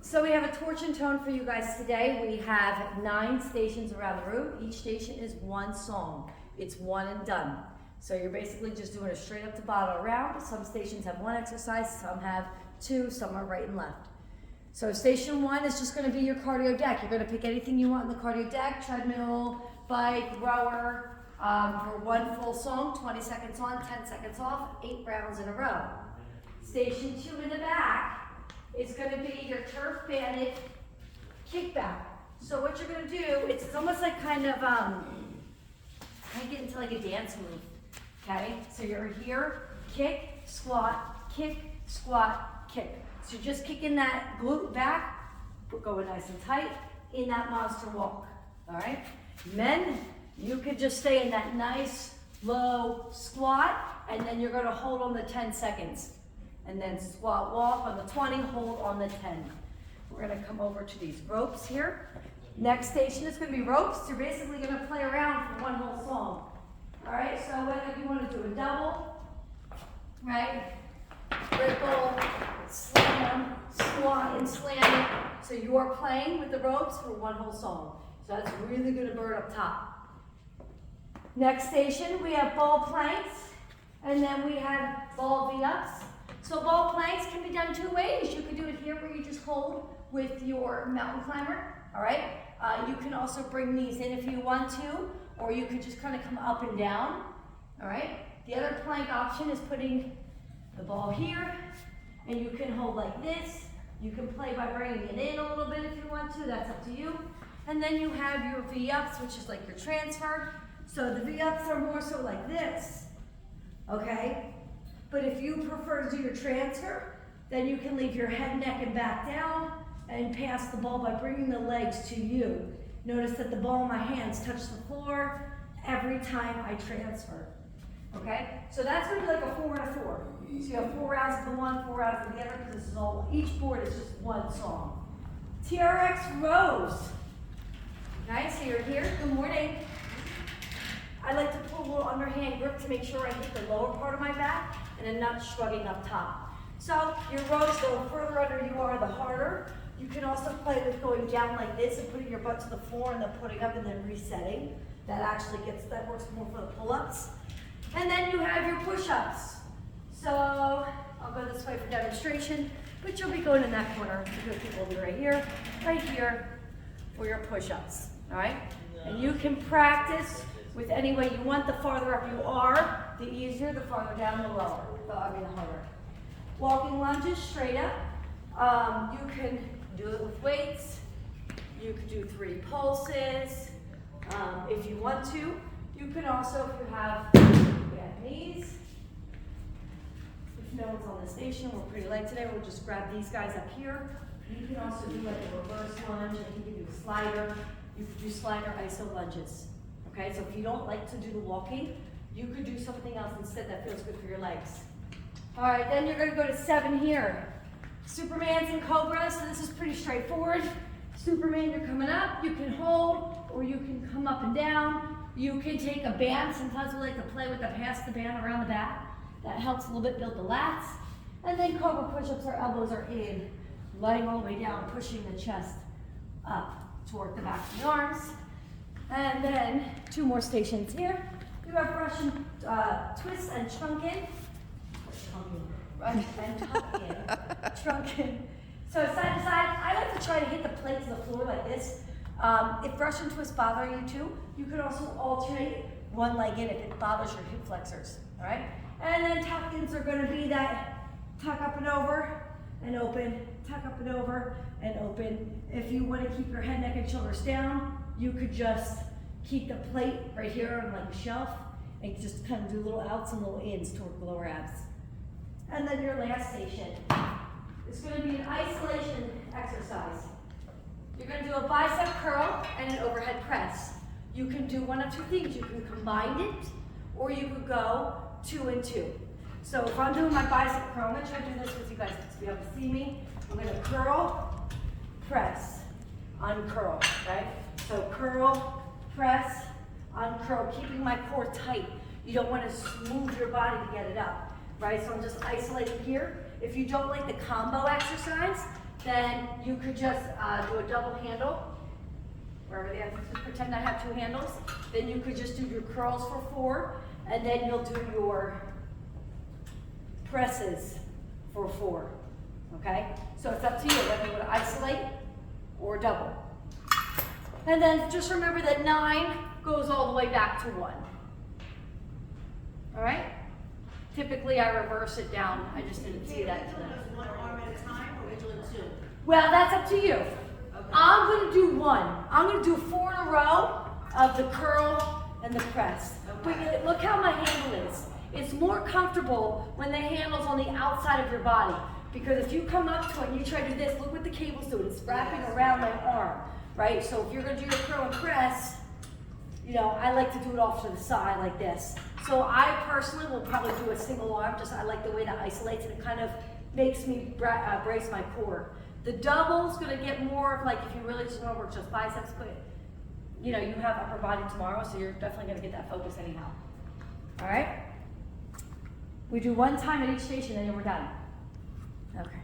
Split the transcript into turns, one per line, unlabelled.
So we have a torch and tone for you guys today. We have 9 stations around the room. Each station is one song. It's one and done. So you're basically just doing a straight up Tabata around. Some stations have 1 exercise, some have 2, some are right and left. So station 1 is just going to be your cardio deck. You're going to pick anything you want in the cardio deck, treadmill, bike, rower, for 1 full song, 20 seconds on, 10 seconds off, 8 rounds in a row. Station 2 in the back is going to be your turf banded kickback. So what you're going to do, it's almost like kind of get into like a dance move. Okay, so you're here, kick, squat, kick, squat, kick. So you're just kicking that glute back, going nice and tight in that monster walk. All right, men, you could just stay in that nice low squat, and then you're going to hold on the 10 seconds. And then squat walk on the 20, hold on the 10. We're going to come over to these ropes here. Next station is going to be ropes. You're basically going to play around for 1 whole song. All right, so whether you want to do a double, right, ripple, slam, squat, and slam it. So you are playing with the ropes for 1 whole song. So that's really going to burn up top. Next station, we have ball planks, and then we have ball V-ups. So ball planks can be done 2 ways. You can do it here where you just hold with your mountain climber, all right? You can also bring these in if you want to, or you could just kind of come up and down, all right? The other plank option is putting the ball here, and you can hold like this. You can play by bringing it in a little bit if you want to, that's up to you. And then you have your V-ups, which is like your transfer. So the V-ups are more so like this, okay? But if you prefer to do your transfer, then you can leave your head, neck, and back down and pass the ball by bringing the legs to you. Notice that the ball in my hands touch the floor every time I transfer. Okay? So that's going to be like a 4 and a 4. So you have 4 rounds of the one, 4 rounds of the other, because this is all, each board is just 1 song. TRX rows. Okay, so you're here. Good morning. I like to pull a little underhand grip to make sure I hit the lower part of my back and then not shrugging up top. So your rows, the further under you are, the harder. You can also play with going down like this and putting your butt to the floor and then putting up and then resetting. That works more for the pull-ups. And then you have your push-ups. So I'll go this way for demonstration, but you'll be going in that corner. You have people will be right here for your push-ups, all right? And you can practice with any way you want. The farther up you are, the easier. The farther down, the lower. The harder. Walking lunges straight up. You can do it with weights. You could do 3 pulses if you want to. You can also, if you have bad knees, if no one's on the station, we're pretty light today, we'll just grab these guys up here. You can also do like a reverse lunge. You can do a slider. You could do slider iso lunges. Okay, so if you don't like to do the walking, you could do something else instead that feels good for your legs. All right, then you're going to go to 7 here. Supermans and Cobras, so this is pretty straightforward. Superman, you're coming up, you can hold, or you can come up and down. You can take a band. Sometimes we like to play with pass the band around the back. That helps a little bit build the lats. And then Cobra push-ups, our elbows are in, letting all the way down, pushing the chest up toward the back of the arms. And then 2 more stations here. You have Russian twist and trunkin. Russian and trunkin. So side to side, I like to try to hit the plate to the floor like this. If Russian twists bother you too, you could also alternate 1 leg in if it bothers your hip flexors. All right? And then tuck-ins are going to be that tuck up and over and open, tuck up and over and open. If you want to keep your head, neck, and shoulders down, you could just keep the plate right here on like a shelf and just kind of do little outs and little ins toward the lower abs. And then your last station is going to be an isolation exercise. You're going to do a bicep curl and an overhead press. You can do 1 of 2 things. You can combine it, or you could go 2 and 2. So if I'm doing my bicep curl, I'm going to try to do this with you guys to be able to see me. I'm going to curl, press, uncurl, right? So curl, press, uncurl, keeping my core tight. You don't want to move your body to get it up, right? So I'm just isolating here. If you don't like the combo exercise, then you could just do a double handle, wherever they have, just pretend I have 2 handles. Then you could just do your curls for 4, and then you'll do your presses for 4, okay? So it's up to you whether you want to isolate or double. And then just remember that 9 goes all the way back to 1. All right? Typically I reverse it down. I just didn't see that today.
One arm at a time, or are we doing 2?
Well, that's up to you.
Okay.
I'm going to do 1. I'm going to do 4 in a row of the curl and the press.
Okay.
But look how my handle is. It's more comfortable when the handle's on the outside of your body. Because if you come up to it and you try to do this, look what the cable's doing. It's wrapping around my arm, right? So if you're going to do your curl and press, you know, I like to do it off to the side like this. So I personally will probably do a single arm, just I like the way that isolates and it kind of makes me brace my core. The double's gonna get more of like, if you really just wanna work just biceps, but you know, you have upper body tomorrow, so you're definitely gonna get that focus anyhow. All right? We do 1 time at each station and then we're done. Okay.